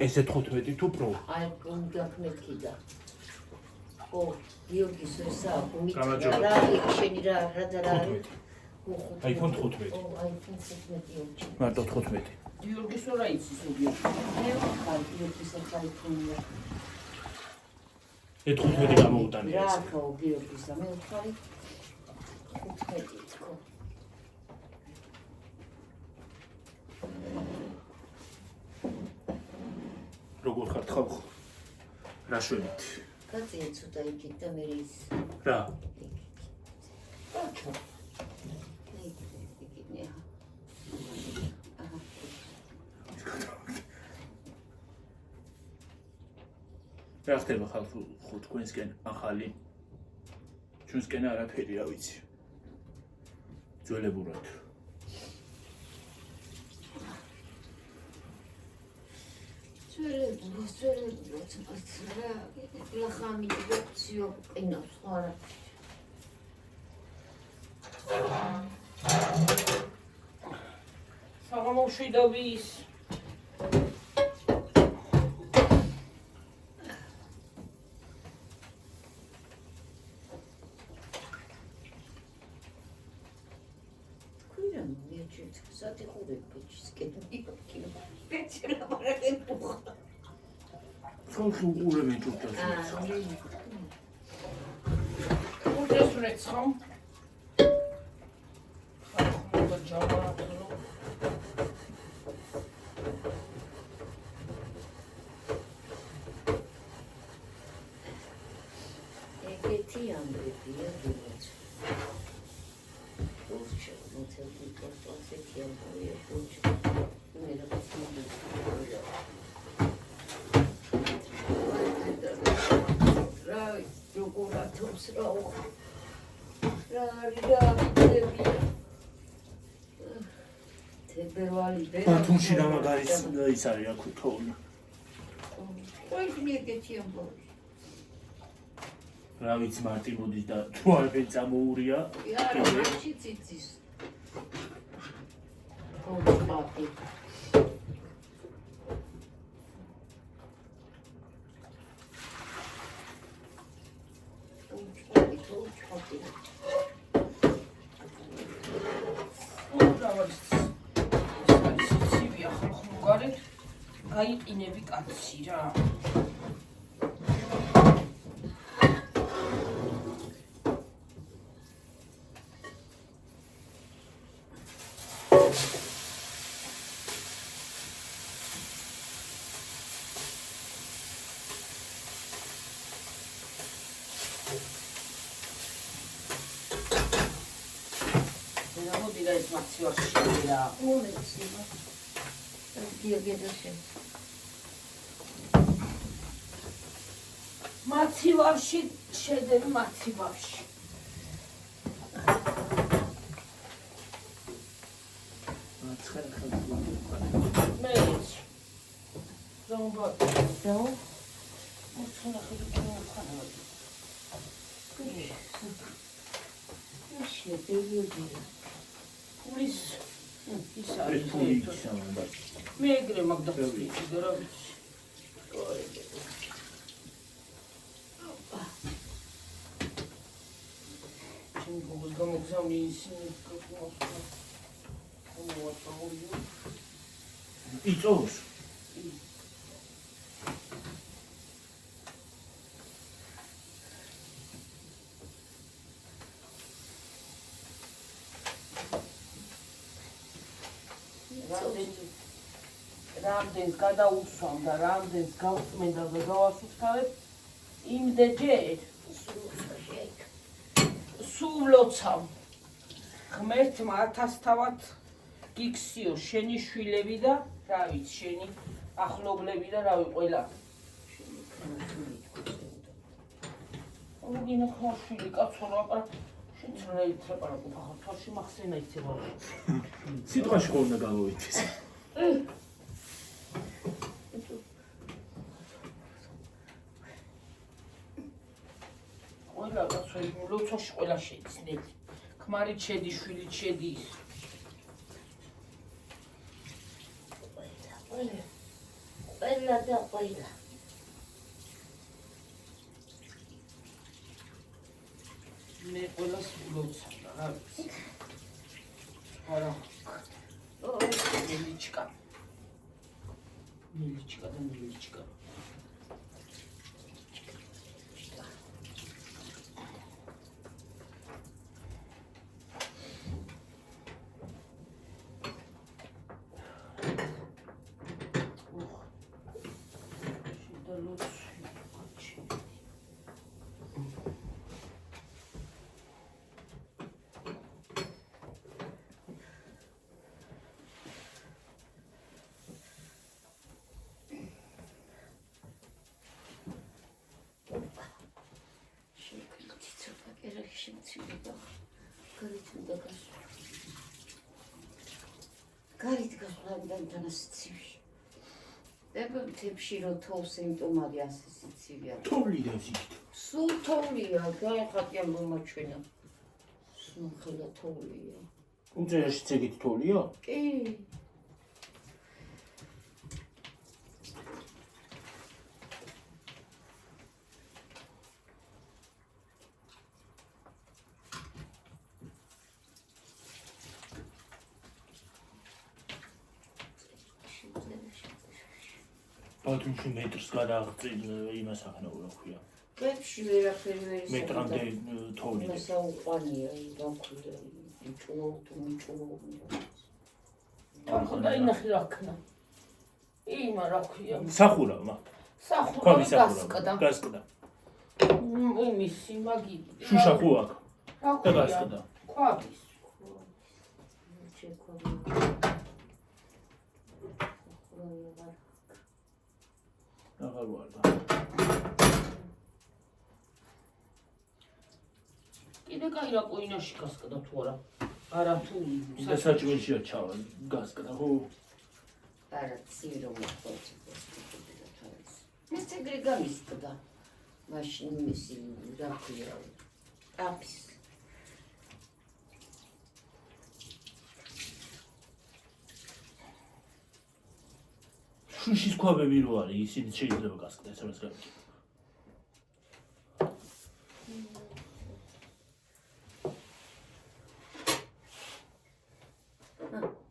ესე 15 თუ პრო. აი, გაქნეთქიდა. ო, გიორგის ესა, გუმიტა რა, შენი რა არის? iPhone 15. ო, iPhone 15. მარტო 15. გიორგის რა იცის გიორგი? მე ვახარ გიორგის iPhone-ი. ე 15 გამოუტანია რა ესე. ხო გიორგის და მე ვხარი 15 თქო. როგორ ხარ თხავ? რა შვებით? კაცია ცოტა იქით და მე ის რა? აჩო. იქით ნეა. აჰა. რა ხდება ხალხო თქვენსკენ ახალი? ჩვენსკენ არაფერი რა ვიცი. ძველებურად. ძველებურად რა ლახამი ვექციო ყინავს ხო არა. საღამოშვიდობის Sati xudek peçisken diyor peçira maraqen puxa. ხალხი უყურებენ ჭურჭელს. უძეს რეცხომ ხალხმობა ჯამაათლო ეგეთი ამბებია გულაც. Ურჩა მოწევდი პორტალზე ამბობია ურჩა. მე რაღაც მომდევნო. რა როგორ ათობს რა თებერვალი ბათუმში რა მაგარი ის არის აქ თოვლი. ყველგან ეგეთი ამბობია. რა ვიცი მარტი მოდის და თუ არაფერი წამოურია. არა, მაშინ ციცის. კონტრაქტი. გაიყინები კაცი რა. მოდი და ეს მაცივარში შევიდა. მომეცია. გიოგედოში. მაცივარში შედები მაცივარში. მეც. ზომბა. და მოხანახები მოხანა. შედეგია. პულის ის ეს არის. ფული ისაა. მე ეგრე მაგდაფრი და რა ვიცი. გოგოს გამოგზავნი ისინი იწოვს. რამდენს გადაუსვამ და რამდენს გავწმენდა და გავასუსთავებ იმდეჯერ სულ ლოცავ ღმერთმა 1000 თავად გიქსიო შენი შვილები და რა ვიცი შენი ახლობლები და რავი ყველა გინო ხმაშვილი კაცო რა შენ რა ითრაპარაკო ხარ თოში მახსენა იცება სიტყვაში ხო უნდა გავოიქცეს. ყველა კაცო ლოცვაში ყველა შეიცნელი ქმარით შედის შვილით შედის ყველა და ყველა. მე ყველას ვლოცავ და რა ვიცი. არა. Миличка. Миличка, да миличка. გარეთ გასვლიდან თანასწივი. დება თებში რო თოვს სიმპტომები ასე სიცივია. თოვლიდან სიგით. სულ თოვლია, გაიხატია მომაჩვენა. სულ ხელა თოვლია. უძეაში ცეგით თოვლია? კი. ბათუმში მეტრს გადააღწევ იმას ახნაო რა ქვია. კებში ვერაფერი ვერ ისე. მეტრამდე თოვლი. მასაუყანია, რა ქვია, მიჭურო. ახლა დაინახე რა ქნა. იმა რა ქვია. სახურავა. სახურავი გასკდა. გასკდა. იმისი მაგი. შუშა ხო აქ? რა და გასკდა. ყვავის. აღარ ვარ. კიდე კაი რა ყოინაში გასკდა თუ არა? არა თუ და საჭმელშია ჩავა გასკდა ხო? არა ცირო მოხდა. ეს ეგრე გამისკდა. მაშინ მისი რა ქვია? აფის. შუშის ქვაბები რო არის, ისინი შეიძლება გასკდეს, რაც გამიგე.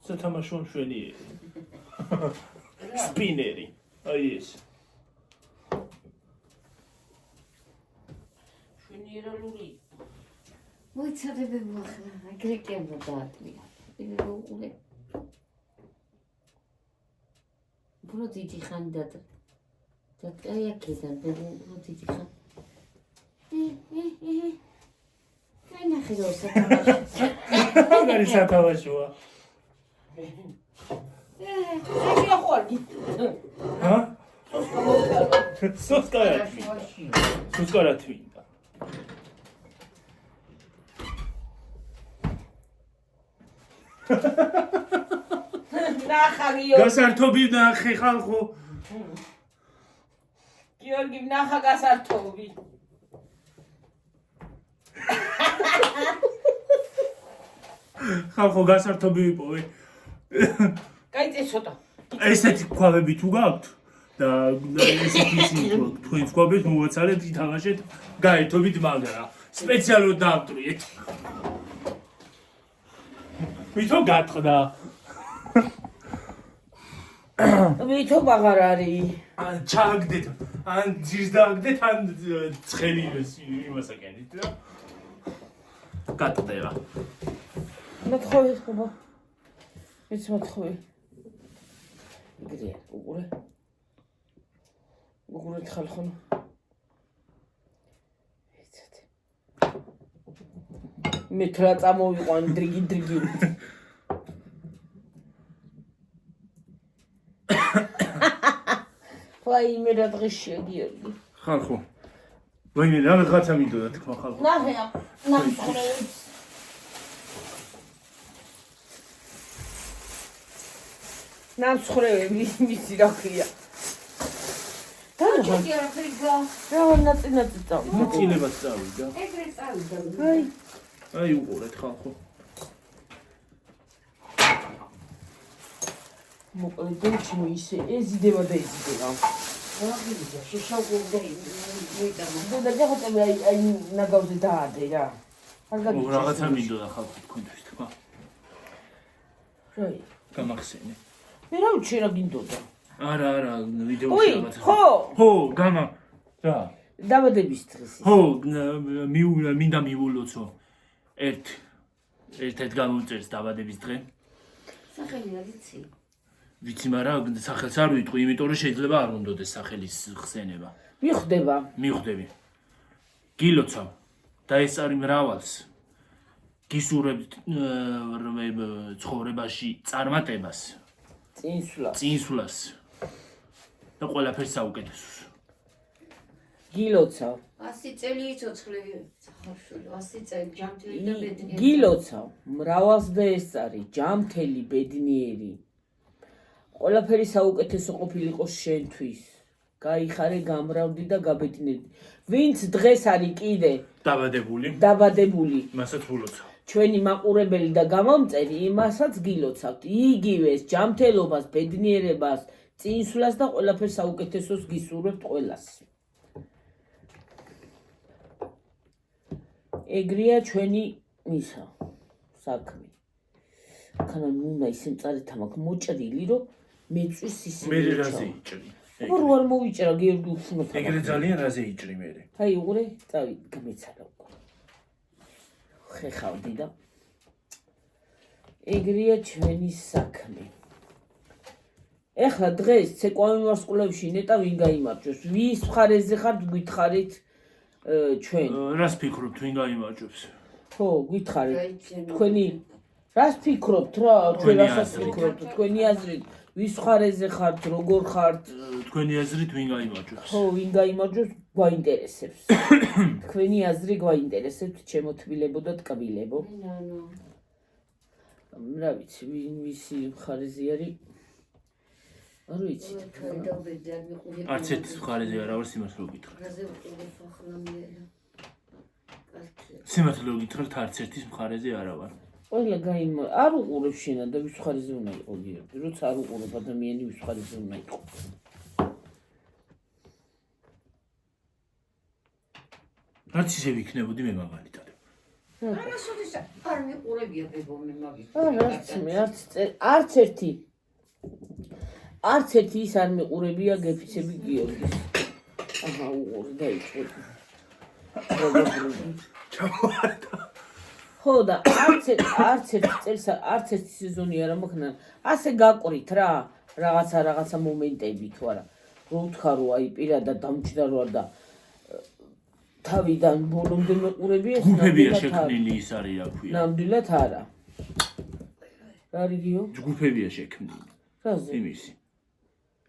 სათამაშო მშვენიერი. სპინერი. აი ეს. შვენიერალური. მოიცადებებო ახლა, ეგრე კემბა დაატვია. მე ვუყურე. ბრო დიდი ხანი და კაი აქედან ბრო დიდი ხანი. აი ნახე რა სათამაშო. მაგარი სათამაშოა. შეხია ხوارგი. ჰა? სუსკარა თვინდა. ნახაგიო. გასართობი ნახე ხალხო. გიორგი ნახა გასართობი. ხალხო გასართობი ვიპოვე. კაი წესოთა. ესეთი ქვაბები თუ გაქვთ და ესეთი თქვენ ქვაბებს მოვაცალეთ, ითამაშეთ, გაერთობით მაგრა. სპეციალურად დაამტვრიეთ. ვითომ გატყდა. ვითომ აღარ არის. ან ჩააგდეთ, ან ძირს დააგდეთ, ან ცხელი იმასაკენით რა. გატყდება. მოთხოვე ხობა. ვიც მოთხოვე. იგრია, უყურე. უყურეთ ხალხო. ეცეთ. მე თრა წამოვიყვან დრიგი. ვაი მე რა დღეშია გიორგი. ხალხო. ვაიმე რაღაცა მინდოდა თქვა ხალხო. ნახე ნახე. ნამცხრევები მისი რა ქვია. ჩეკი არ ხრიგა. რა ნაწილად წავიდა. ნაწილებად წავიდა. ეგრე წავიდა. აი უყურეთ ხალხო. მოკლედ დეჩმო ისე ეზიდება და ეზიდება. აღიძა შეშაუგდა მოიტანა და გახოტები აი ნაგავზე დაადე რა. არ ო გაგიჩნდა. რაღაცა მინდოდა ხალხი თქვენთვის თქვა. რაი. გამახსენე. მე რა ვიცი რა გინდოდა. არა, ვიდეოში ой, რაღაცა. ხო, გამა. რა? დაბადების დღეს. ხო, მინდა მივულოცო. ერთ გამომწერს დაბადების დღე. სახელი რა ვიცი ვიცი, მაგრამ სახელს არ ვიტყვი, იმიტომ რომ შეიძლება არ უნდოდეს სახელის ხსენება. მიხვდები. გილოცავ და ეს არის მრავალს. გისურვებთ ცხოვრებაში წარმატებას, წინსვლას და ყველაფერს საუკეთესოს. გილოცავ. 100 წელი იცოცხლები სახარშვილი 100 წელი ჯამთელი და ბედნიერი გილოცავ, მრავალს და ესწარი, ჯამთელი, ბედნიერი. ყველაფერი საუკეთესო ყოფილიყო შენთვის. გაიხარე, გამრავდი და გაბედნიერი. ვინც დღეს არის კიდე დაბადებული, მასაც ვულოცავ. ჩვენი მაყურებელი და გამომწერი, იმასაც გილოცავთ. იგივეს ჯამთელობას, ბედნიერებას, წინსვლას და ყველაფერს საუკეთესოს გისურვებთ ყველას. ეგრეა ჩვენი ისა საქმე. ხანა ნუნა ისე მწარეთა მაქვს მოჭრილი, რომ მეწვის ისე. მე რაზე იჭრი? როგორ არ მოვიჭრა გიორგი უხსნოთა. ეგრე ძალიან რაზე იჭრი მე. აი უყურე, წავი, გამეცადა უკვე. ხეხავდი და ეგრეა ჩვენი საქმე. ეხლა დღეს ცეკვავი ვარსკვლავში ნეტა ვინ გაიმარჯვებს? ვის მხარეზე ხართ გითხარით ჩვენ? რას ფიქრობთ ვინ გაიმარჯვებს? ხო, გითხარით. თქვენი რას ფიქრობთ რა? თქვენ რასაც ფიქრობთ? თქვენი აზრით ვის მხარეზე ხართ, როგორ ხართ? თქვენი აზრით ვინ გაიმარჯვებს? ხო, ვინ გაიმარჯვებს გვაინტერესებს. თქვენი აზრი გვაინტერესებს, ჩემო თბილებო და ტკბილებო. რა ვიცი, ვისი მხარეზე არის? არ ვიცი. არც ერთ მხარეზე არა ვარ სიმართლე ვკითხავ. სიმართლე ვკითხავთ, არც ერთის მხარეზე არა ვარ. ყველა არ უყურებ შენა და ვის მხარეზე უნდა იყო გიორგი, როცა არ უყურებ ადამიანი ვის მხარეზე უნდა იყო. რაც ისე ვიქნებოდი მე მაგალითად. არასოდეს არ მიყურებია ბებო მე მაგის არც ერთი ის არ მიყურებია გეფიცები გიორგის. აჰა, უყურე დაიწყო. ხო და არც ერთი წელს არც ერთი სეზონი არ მოხდა. ასე გაყვრით რა, რაღაცა მომენტები თუ არა. რო ვთქარო აი პირადად დამჭდა და თავიდან ბოლომდე მეყურებია ეს ჯგუფებია შექმნილი ის არის რა ქვია. ნამდვილად არა. რა რიგიო? ჯგუფებია შექმნილი. რაზე? იმისი.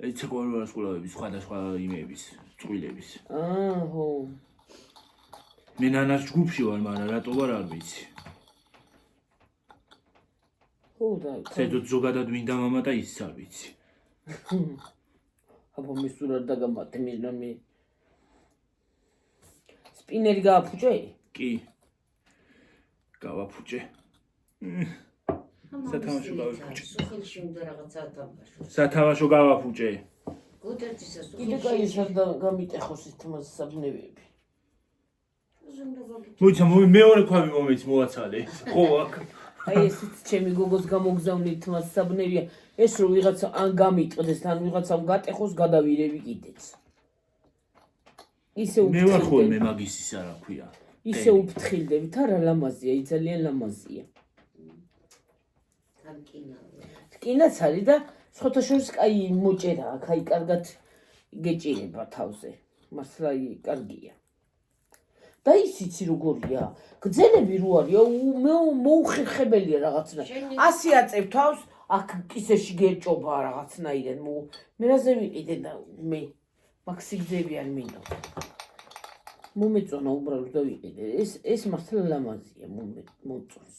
ეს ცეკვავი ვარსკვლავების სხვადასხვა იმების, წყვილების. ხო. მე ნანას ჯგუფში ვარ, მაგრამ რატო ვარ არ ვიცი. ხო და ცედოთ ზოგადად მინდა მამა და ის არ ვიცი. აბა მე სულ არ დაგამატე მე სპინერი გააფუჭე? კი. გავაფუჭე. სათამაშო გავაფუჭე. სუხილში უნდა რაღაცა თამაშო. სათამაშო გავაფუჭე. გუდერტისა კიდე სუხილში. კაი შარდა გამიტეხოს ის თმას საბნევები. მოიცა მეორე ქვავი მომეც მოაცალე. ხო აქ. აი ესეც ჩემი გოგოს გამოგზავნილი თმას საბნევია. ეს რო ვიღაცა ან გამიტყდეს, ან ვიღაცამ გატეხოს, გადავირევი კიდეც. ისე მე ვარ ხოლმე მაგის ის არა ქვია. ისე უფრთხილდებით, არა ლამაზია, ის ძალიან ლამაზია. ტკინაც არის და სხვათა შორის კაი მოჭერა აქ, აი კარგად გეჭირება თავზე. მართლა კარგია. და ის იცი როგორია? გძელები რო არის, მოუხერხებელია რაღაცნა. ასე აწევ თავს, აქ კისერში გერჭობა რაღაცნაირად. მე რაზე ვიყიდე და მე მაგ სიგძეები არ მინდა. მომეწონა უბრალოდ და ვიყიდე. ეს მართლა ლამაზია, მომწონს.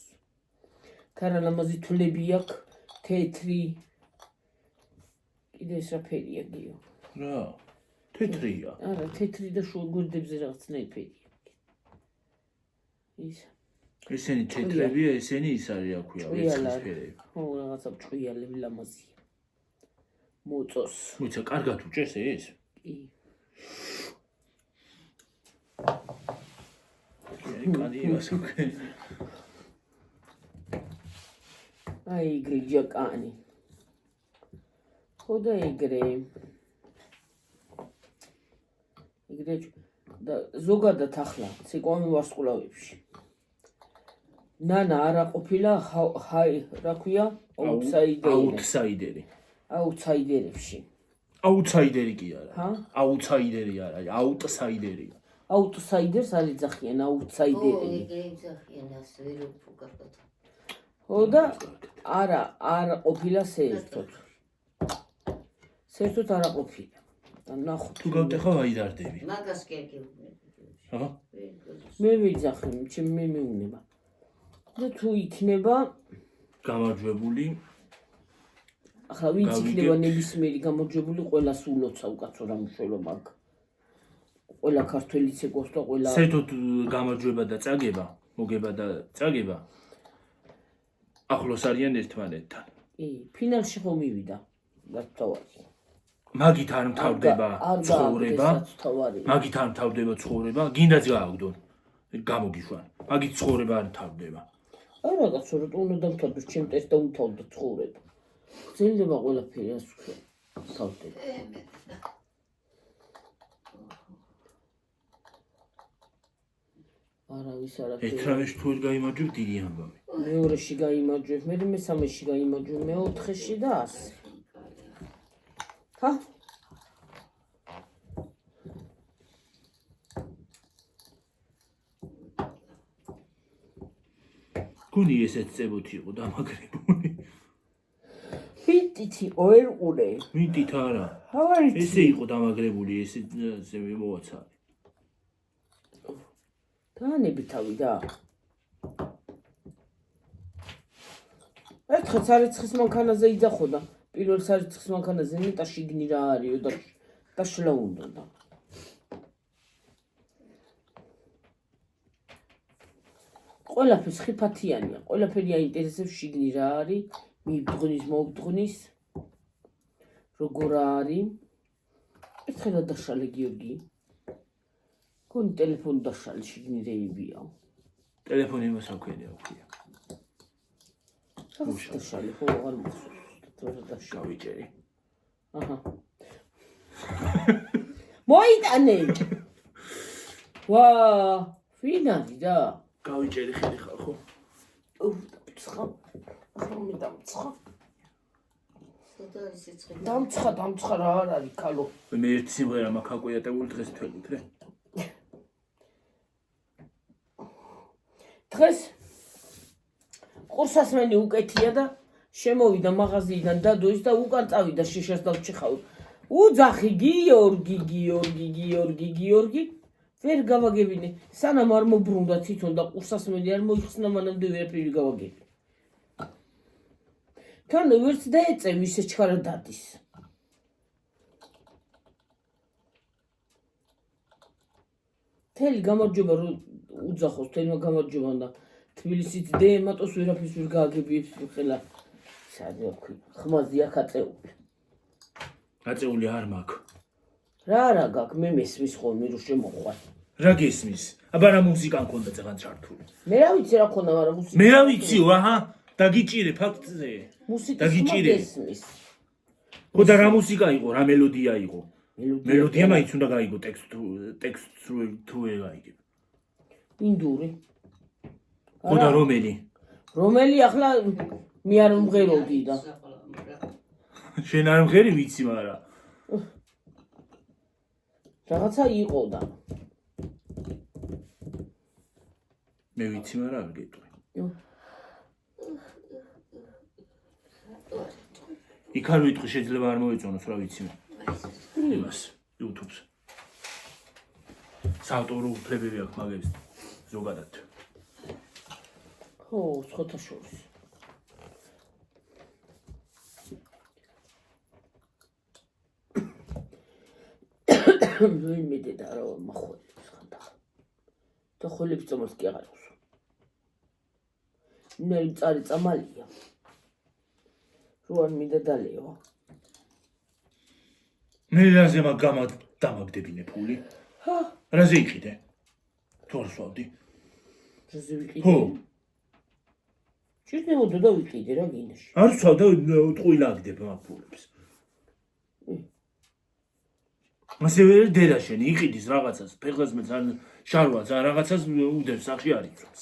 ქარა ლამაზი თვლები აქვს, თეთრი. კიდე ეს რა ფერია გიო? რა? თეთრია. არა, თეთრი და შუა გვერდებზე რაღაცნაირი ფერია. ის ესენი თეთრებია, ესენი ის არის რა ქვია, ვერცხლის ფერები. ხო, რაღაცა ჭყიალები ლამაზია. მოწოს. მოიცა კარგად უჭერს ეს? კი. კანიასოკე. აი გრიჯაკანი. ხო და ეგრე და ზოგადად ახლა ციყვამი ვარსკვლავებში. ნანა არა ყოფილა რა ქვია? აუთსაიდერი. აუთსაიდერებში. აუთსაიდერი კი არა. ჰა? აუთსაიდერი არა, აუტსაიდერია. აუტსაიდერს არ იძახიან, აუთსაიდერი. ეგრე იძახიან ასე ვერ უყურებთ. ხო და არა ყოფილა საერთოდ. საერთოდ არა ყოფილა. და ნახოთ. თუ გავტეხავ აიდარდები. მაგას კი არ გეუბნები. აბა. მე ვიძახი, მე მეუნება. და თუ იქნება გამარჯვებული ახლა ვინც იქნება ნებისმიერი გამარჯვებული, ყველას ულოცა უკაცო რა მნიშვნელობა აქვს. ყველა ქართველიც ეგოს და ყველა საერთოდ გამარჯვება და წაგება, მოგება და წაგება ახლოს არიან ერთმანეთთან. კი, ფინალში ხო მივიდა. რაც თავარი. მაგით არ მთავრდება ცხოვრება. მაგით არ მთავრდება ცხოვრება, გინდაც გააგდონ. გამოგიშვან. მაგით ცხოვრება არ მთავრდება. აი რაღაცა რომ უნდა დამთავრდეს ჩემ ტესტ და უმთავრდა ცხოვრება. გრძელდება ყველაფერი ასე ვქო. თავდება. არავის არაფერი. ერთრამეში თუ ვერ გაიმარჯვებ, დიდი ამბავი. მეორეში გაიმარჯვებ, მე მესამეში გაიმარჯვებ, მეოთხეში და ასე. ჰა? გუნი ესეც წებოთი იყო დამაგრებული. ვიტით იყო ერყურე. ვიტით არა. ავარიცი. ესე იყო დამაგრებული, ესე მოაცარი. დაანები თავი და. ერთხელ სარიცხის მანქანაზე იძახო და პირველ სარიცხის მანქანაზე ნეტა შიგნი რა არისო და შლა უნდა და. ყველაფერს ხიფათიანია, ყველაფერი აინტერესებს შიგნი რა არის, მიბძღვნის, მოვძღვნის, როგორ არის. ერთხელ დაშალე გიორგი. გონი ტელეფონი დაშალე შიგნი რეებია. ტელეფონი იმას აქვენია უქია. დაშალე ხო აღარ მოხსოვს. გავიჭერი. აჰა. მოიტანე. ვა, ფინალი და გავიჭერი ხელი ხარ ხო? ცხა. ახლა მე დამცხა. სადა ის ეცხება. დამცხა რა არ არის ქალო. მე ერთი სიმღერა მაქვს აკვიატებული დღეს თველით რე. დღეს ყურსასმენი უკეთია და შემოვიდა მაღაზიიდან დადოის და უკან წავიდა შიშას დავჭიხავ. უძახი გიორგი. ვერ გავაგებინე. სანამ არ მობრუნდა თვითონ და ყურსასმენი არ მოიხსნა, მანამდე ვერაფერი გავაგებინე. თან ვერც დაეწევ ისე ჩქარა დადის. თელი გამარჯობა რომ უძახოს, თელმა გამარჯობა და თბილისით დეემატოს ვერაფერს ვერ გააგებიებს ხელა. სადე ვქვი, ხმაზი აქ აწეული. აწეული არ მაქვს. რა გაქვს, მე მესმის ხოლმე რომ შემოყვან. რა გესმის? აბა რა მუსიკა მქონდა წეგან ჩართული. მე რა ვიცი რა ქონდა, მაგრამ მუსიკა. მე რა ვიციო, აჰა, დაგიჭირე ფაქტზე. მუსიკა გესმის. ხო და რა მუსიკა იყო, რა მელოდია იყო? მელოდია მაინც უნდა გაიგო ტექსტ თუ ვერ გაიგებ. ინდური. ხო და რომელი ახლა მე არ მომღეროდი და. შენ არ მღერი ვიცი, მაგრამ რაღაცა იყო და. მე ვიცი, მაგრამ არ გეტყვი. იქ არ ვიტყვი, შეიძლება არ მოეწონოს, რა ვიცი მე. იმას, YouTube-ს. საავტორო უფლებები აქვს მაგებს ზოგადად. ხო, სხვათა შორის. მე დედა რა მახვეებს ხანდა. და ხოლებს წამოს კი აღარ აქვს. ნელ წარი წამალია. რო არ მიდადალეო. მე რაზე დამაგდებინე ფული? ჰა, რაზე იყიდე? თუ არ სვავდი? რაზე ვიყიდე? ხო. ჭირდებოდა და ვიყიდე რა გინდაში. არ სვავ და ტყუილა აგდებ მაგ ფულებს. ასევე დედა შენი იყიდის რაღაცას, ფეხლას მეც ან შარვაც ან რაღაცას უდევს სახში არ იწვევს.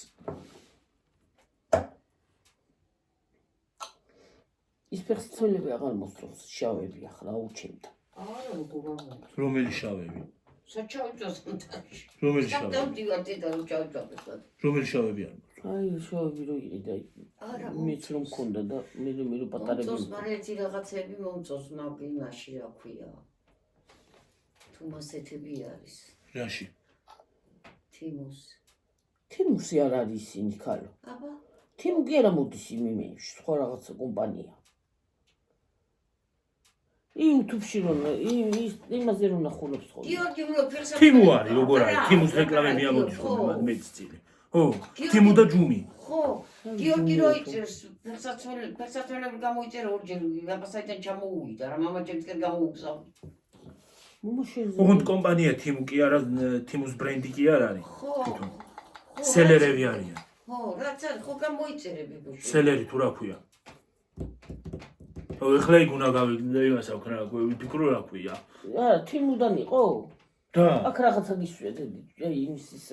ის ფეხსაცმელები აღარ მოსწონს, შავები ახლა უჩემდა. არა, მოგონა. რომელი შავები? საჩავჭოს კონტაქტში. რომელი შავები? დავდივარ დედალ ჩავჭავდა. რომელი შავები არ? აი, შავები რო იყიდა. არა, მეც რომ მქონდა და მე პატარები. მომწონს, მაგრამ ერთი რაღაცები მომწონს, მაგინაში რა ქვია. თუმასეთები არის. რაში? თიმუს. თიმუსი არ არის ისინი ქალო. აბა, თიმუ კი არა მოდის იმეში, სხვა რაღაცა კომპანია. YouTube-ში რომ იმაზე რომ ნახულობს ხოლმე. გიორგი რო ფერსა. თიმუ არის, როგორ არის? თიმუს რეკლამები ამოდის ხოლმე მეც წილი. ხო, თიმუ და ჯუმი. ხო, გიორგი რო იწერს, ფერსაცმელები გამოიწერა ორჯერ, აბასაიდან ჩამოუვიდა, რა მამაჩემსკენ გამოუგზავნა. მომა შეიძლება. ოღონდ კომპანია თიმუ კი არა, თიმუს ბრენდი კი არ არის. ხო. სელერები არიან. ხო, რაც არის, ხო გამოიწერები ბუში. სელერი თუ რა ქვია? ეხლა იქ უნდა გავიგდე იმას აქვს რა, ვიფიქრო რა ქვია. არა, თიმუდან იყო? და აქ რაღაცა გისვიეთ, აი იმის ის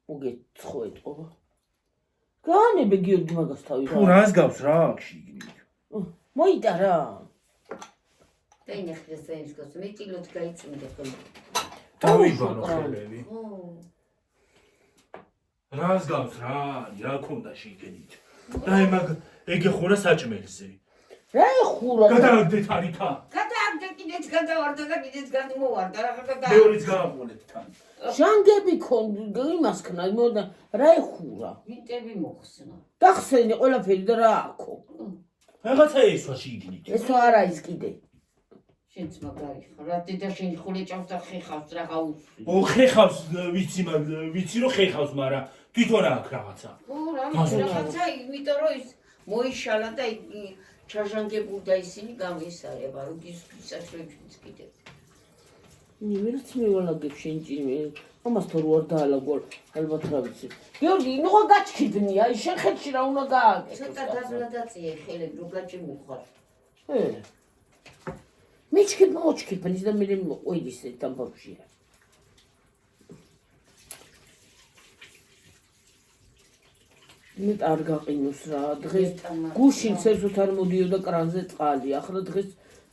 მოგეცხოეთყო. გაანებე გიორგი მაგას თავი თუ რას გავს რა აქში იგივე. მოიტარა. დაინახეს საერთოდ, მე ტილოთ გაიწმინდა ხოლმე. დავიბანო ხელები. ხო. რას გავს რა, რა ქონდა შეგენით. და ეგე ხურა საჭმელზე. რა ეხურა? გადააგდეთ არიქა. გადააგდე კიდეც გადავარდა და კიდეც გადმოვარდა რა ხარ და მეორიც გააყოლეთ თან. ჟანგები ქონდა იმას ქნა, მოდა რა ეხურა? ვინტები მოხსნა. გახსენე ყველაფერი და რა აქო? რაღაცა ესვა შეგინით. ესო არ არის კიდე. შენც მაგარი ხარ, რა დედა შენ ხულეჭავს და ხეხავს რა გაუსვი. ო ხეხავს ვიცი რომ ხეხავს, მაგრამ თვითონ აქ რაღაცა. ხო, რაღაცა, იმიტომ რომ ის მოიშალა და ჩაჟანგებულდა ისინი გამისარება, რომ გისაშვებიც კიდე. ნიმერიც მევალაგებ შენ ჭიმე. ამას თუ არ დაალაგო, ალბათ რა ვიცი. გიორგი, ნუ გაჩქიდნია, აი შენ ხელში რა უნდა გააკეთო. ცოტა დაზნადაწიე ხელები, რომ გაჭიმუხარ. მიჩქიდ მოჩქიდ, და მე მოყვიდის ამ ბავშვია. მე არ გაყინოს რა, დღეს გუშინ ცერცოთ არ მოდიოდა კრანზე წყალი, ახლა დღეს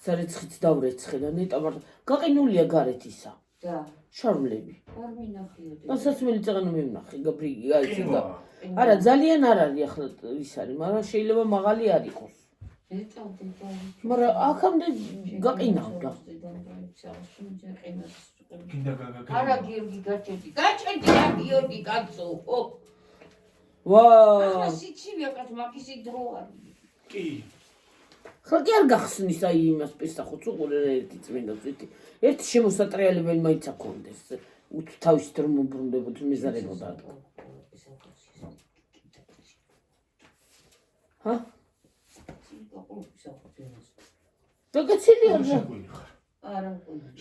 სარეცხით დავრეცხე და ნეტა მაგრამ გაყინულია გარეთ ისა. და შარვლები. არ მინახიოდი. დასაცმელი წაღანა მე ვნახე, გაბრიგი, აი ცოტა. არა, ძალიან არ არის ახლა ის არის, მაგრამ შეიძლება მაღალი არ იყოს. მაგრამ აქამდე გაყინავდა. არა გიორგი გაჭედი. გაჭედი რა გიორგი კაცო. ო. ვაუ. ახლა სიცივია კაც მაგისი დრო არის. კი. ხა კი არ გახსნის აი იმას პესახოც უყურე ერთი წმინდა წითი. ერთი შემოსატრიალებელი მაინც აქონდეს. თავის დრო მომბრუნდებოდ მეზარებოდა. ჰა? დაგაცილი არ რა? არა.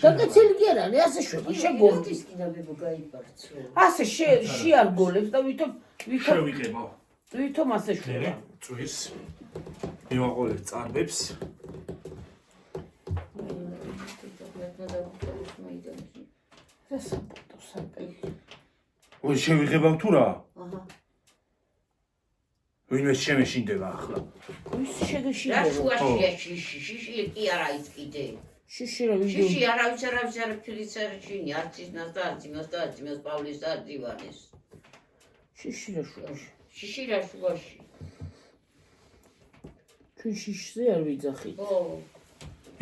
დაგაცილი კი არა, ასე შვება, შეგორ. ის კიდე გაიბარცო. ასე შეარგოლებს და ვითომ შევიყებო. ვითომ ასე შვება. წვის. მივაყოლებ წარბებს. რა საპოტო საპელი. ой შევიღებავ თუ რა? აჰა. ვინმე შემეშინდება ახლა. ის შეგეში. რა შუაშია შიში კი არა ის კიდე. შიში რა ვიდეო. შიში არავის არ ფილიცერჩინი არც ისნას და არც იმას და არც იმას პავლეს და არც ივანეს. შიში რა შუაში. შიში რა შუაში. ჩვენ შიშზე არ ვიძახით. ო.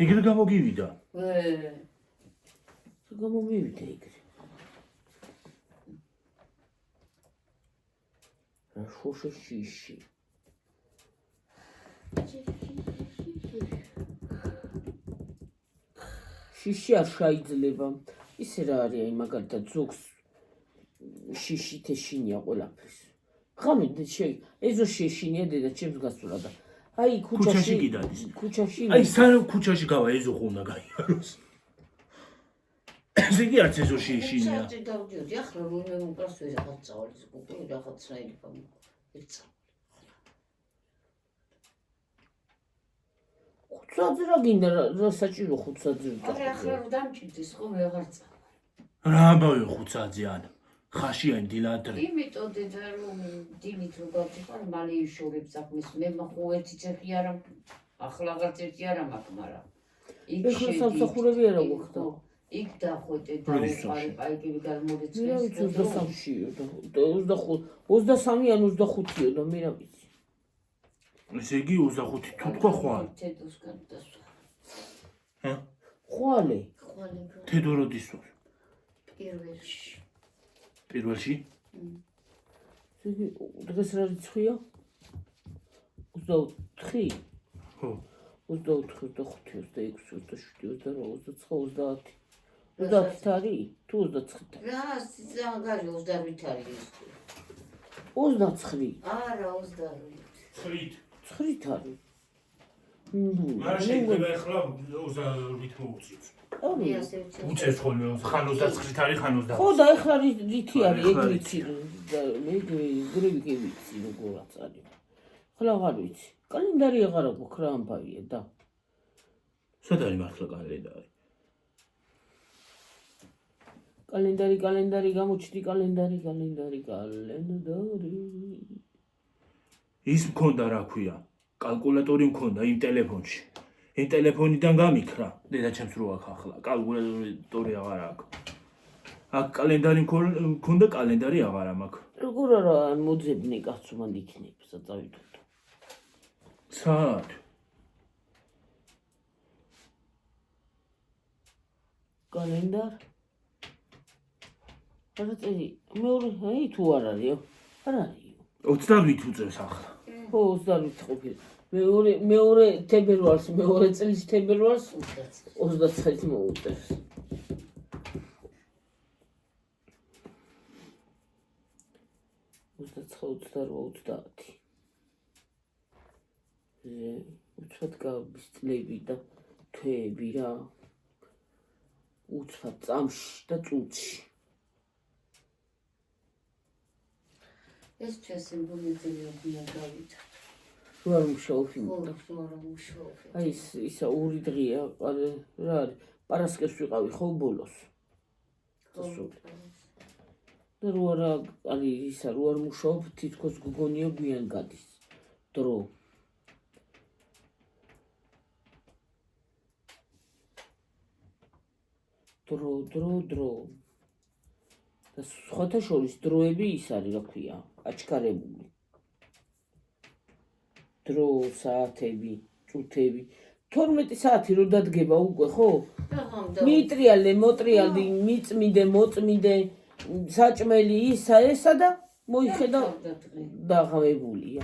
იგივე გამოგივიდა. გამომივიდა იგივე. რა შუშა შიში. შიში არ შეიძლება. ისე რა არის აი მაგალითად ზოგს შიშით ეშინია ყველაფერს. ღამე ეზო შეშინია დედა ჩემს გასულა და აი ქუჩაში კი დადის. ქუჩაში აი სანამ ქუჩაში გავა ეზო ხუნდა გაიაროს. ესე იგი არც ეზოში ეშინია. საერთოდ დავდიოდი, ახლა როიმე მოკრას ვერაღაც წავალი, უკვე რაღაცნაირი გამოგერცა. ხუთსაძე რა გინდა რა საჭირო ხუთსაძე არა ახლა რომ დამჭირდეს ხო ვეღარ წავალ. რა ამბავი 5 საათზე ან ხაშიანი დილადრე. იმიტომ და რომ დილით რო გავწიყარ მალე იშორებ საქმეს მე ხო ერთი ცეხი არა ახლა აღარც ერთი არა მაქვს მაგრამ იქ ეხლა სამსახურები არა გვაქვს და იქ დახვედე და უყარე პაიკები გამორიცხეს 23-ში და 23 ან 25-იო და მე რა ვიცი ესე იგი 25 თუ თქვა ხვალ. თედოსგან დასვა. ჰა? ხვალე თედო როდის ვარ? პირველში. პირველში? იგი დღეს რა რიცხვია? 24? ხო. 24, 25, 26, 27, 29, 30. 30 არის? თუ 29? რა, სიზანგარი 28 არის. 29. არა, 28. ხრით. 9 არის. მაგრამ შეიძლება ახლა 28 მოვუწიოს. მე ასე ვიცი. უწევს ხოლმე ხან 29 არის ხან 28. ხო და ეხლა რითი არის ეგ ვიცი და მე გრები კი ვიცი როგორაც არის. ხოლა აღარ ვიცი. კალენდარი აღარ აქვს რა ამბავია და. სად არის მართლა კალენდარი? კალენდარი გამოჩდი კალენდარი. ის მქონდა რა ქვია? კალკულატორი მქონდა იმ ტელეფონში. იმ ტელეფონიდან გამიქრა. დედაჩემს რო აქვს ახლა. კალკულატორი აღარ აქვს. აქ კალენდარი მქონდა, კალენდარი აღარა მაქვს. როგორ არა მოძებნე კაცო მან იქნებს და წავიდოთ. სად? კალენდარ? რა წელი? მეორე აი თუ არ არისო? არ არის. 28 უწევს ახლა. ხო 28 ყოფილი. მეორე თებერვალს, მეორე წლის თებერვალს 29 მოუწევს. უცბად გაბის წლები და თვეები რა. უცბად წამში და წუთში. ეს ჩვენსიმბოლიზმია გავიდა. რა მუშაობ ხო, იმდა. რა მუშაობ. აი ისა ორი დღეა, რა არის? პარასკევს ვიყავი ხო ბოლოს. და რო არა არის ისა რო არ მუშაობ, თითქოს გგონია გვიან გადის. დრო. დრო. და სხვათა შორის დროები ის არის, რა ქვია, აჩქარებული. დრო, საათები, წუთები. 12 საათი რო დადგება უკვე, ხო? მიტრიალე, მოტრიალდი, მიწმიდე, მოწმიდე, საჭმელი ისა ესა და მოიხედა დაღავებულია.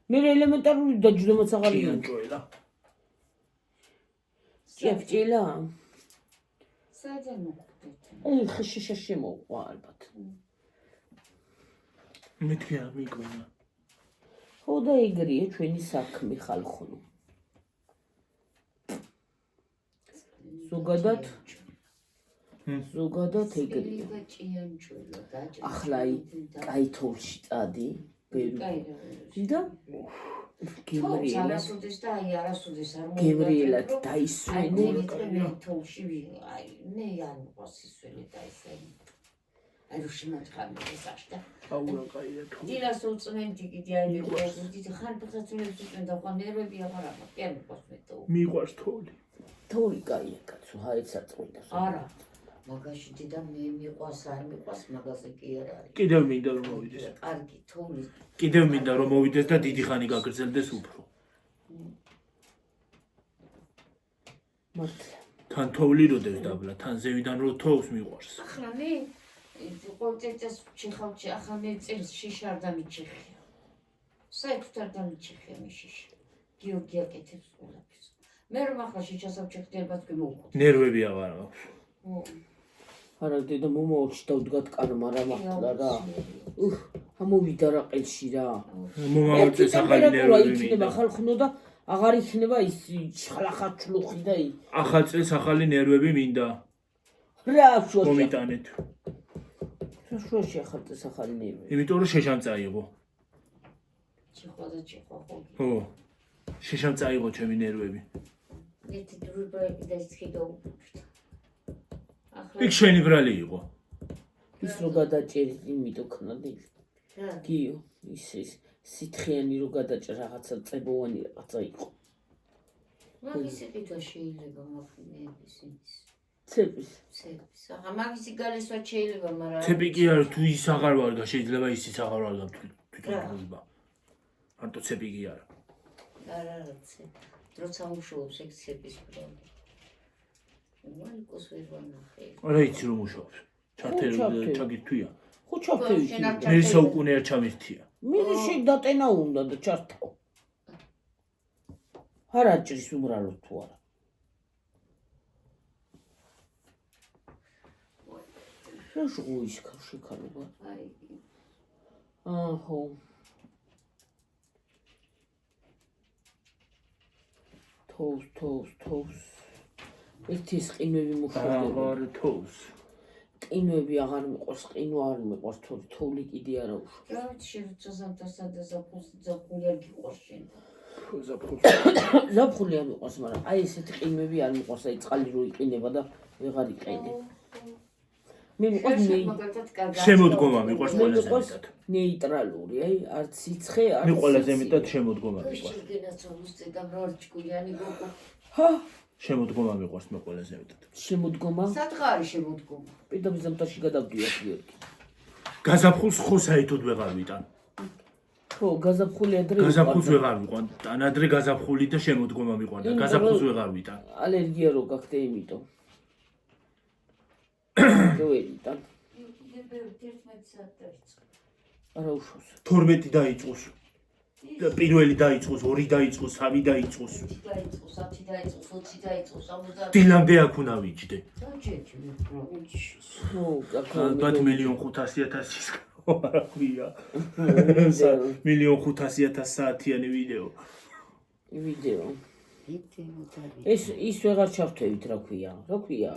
მე ელემენტარული დაჯდომაც აღარ ჭიანჭველა. ჭიაფჭილა? საიდან მოხდეთ? აი ხშშ შემოყვა ალბათ. მეთქი არ მიკვენა. ხო და ეგრეა ჩვენი საქმე ხალხო. ზოგადად ეგრეა. ახლა აი თოლში წადი, ბევრი. და გებრიელა დაისვენე. თოლში აი მე არ მოყავს ისვენე დაისვენე. აი რო შემოწყალე ესაშტა. აურა კაია თუ. დილას უწმენ დიდი აი დიდი ხან ფხაცუნებს უწმენ და ხან ნერვები აღარ აქვს. კი არ მოყავს მე თო. მიყვარს თოლი. თოლი კაია კაცო, ჰაეცა წმინდა. არა. მაგაში დედა მე მიყვას არ მიყვას მაგაზე კი არ არის. კიდევ მინდა რომ მოვიდეს. კარგი თოლი. კიდევ მინდა რომ მოვიდეს და დიდი ხანი გაგრძელდეს უფრო. მართლა. თან თოვლი როდეს დაბლა, თან ზევიდან რო თოვს მიყვარს. ახლა მე ყოველწელს ჩიხავჭი ახლა მე წელს შიშა არ დამიჩეხია. საერთოდ არ დამიჩეხია მე შიშა. გიორგი აკეთებს ყველაფერს. მე რომ ახლა შიშას ავჩეხდიებას კი მოვუყოთ. ნერვები აღარ აქვს. არა დედა მომავალში დავდგათ კარმა რა მართლა რა. ამოვიდა რა ყელში რა. მომავალ წელს ახალი ნერვები იქნება ხალხნო და აღარ იქნება ის ჩხლახა ჩლუხი და ახალ წელს ახალი ნერვები მინდა. რა შუაში მომიტანეთ. შუაში ახალ ახალი ნერვები იმიტომ რომ შეშამ წაიღო. ჭიხვა და ჭიხვა ხო. ხო. შეშამ წაიღო ჩემი ნერვები. ერთი დროებით და ისქი დაუბრუნდა. იქ შენი ბრალი იყო. ის რო გადაჭერით იმიტომ ქნადილი რა? გიო ის სითხიანი რო გადაჭერ რაღაცა წებოვანი რაღაცა იყო მაგისი ყიდვა შეიძლება მაფინების ის. ცების ცების. ახლა მაგისი გალესვა შეიძლება, მაგრამ ცები კი არა თუ ის აღარ ვარგა შეიძლება ისიც აღარ ვარგა თვითონ გულბა. მარტო ცები კი არა. არა ცები. როცა მუშაობს ეგ ცების პრობლემა. უალიკოს ვერ ვანახე. არა იცი რომ მუშაობს. ჩაგირთვია. ხო ჩავთევი მე საუკუნე არ ჩამირთია. მე შეგდატენა უნდა და ჩართავ არ აჭრის უმრალო თუ არა შაშუის ქარშიკალობა აი აჰო თოს ერთი სყინვები მუშავდება აღარ თოს. ყინვები აღარ მიყვარს ყინვა არ მიყვარს თოვლი კიდე არა უშავს რა ვიცი შეძა ზამთარსა და ზაფხული არ გიყვარს შენ. ზაფხული არ მიყვარს მაგრამ აი ესეთი ყინვები არ მიყვარს აი წყალი რო იყინება და ვეღარ იყენე მე მიყვარს შემოდგომა მიყვარს ყველაზე მიყვარს მეტად. ნეიტრალური აი არც სიცხე არც მე ყველაზე მეტად შემოდგომა მიყვარს. გენაცოლუსწე და ბრორჭკულიანი გოგო. ჰა შემოდგომა მიყვარს მე ყველაზე მეტად. შემოდგომა სადღა არის შემოდგომა? პირდაპირ ზამთარში გადავდივარ გიორგი გაზაფხულს ხო საერთოდ ვეღარ ვიტან. ხო გაზაფხული ადრე გაზაფხულს ვეღარ ვიყვან. ადრე გაზაფხული და შემოდგომა მიყვარდა. გაზაფხულს ვეღარ ვიტან. ალერგია რო გაქვს იმიტომ როელიდან არა უშავს 12 დაიწყოს. პირველი დაიწყოს, ორი დაიწყოს, სამი დაიწყოს. დაიწყოს, 10 დაიწყოს, 20 დაიწყოს, 60. დილამდე აქ უნდა ვიჯდე. დაჭეჭი მე პროვინციაში. ხო ალბათ 1.500.000-ის არა ქვია. 1.500.000 საათიანი ვიდეო. ვიდეო ვიდეო და ის ვეღარ ჩავთევით რა ქვია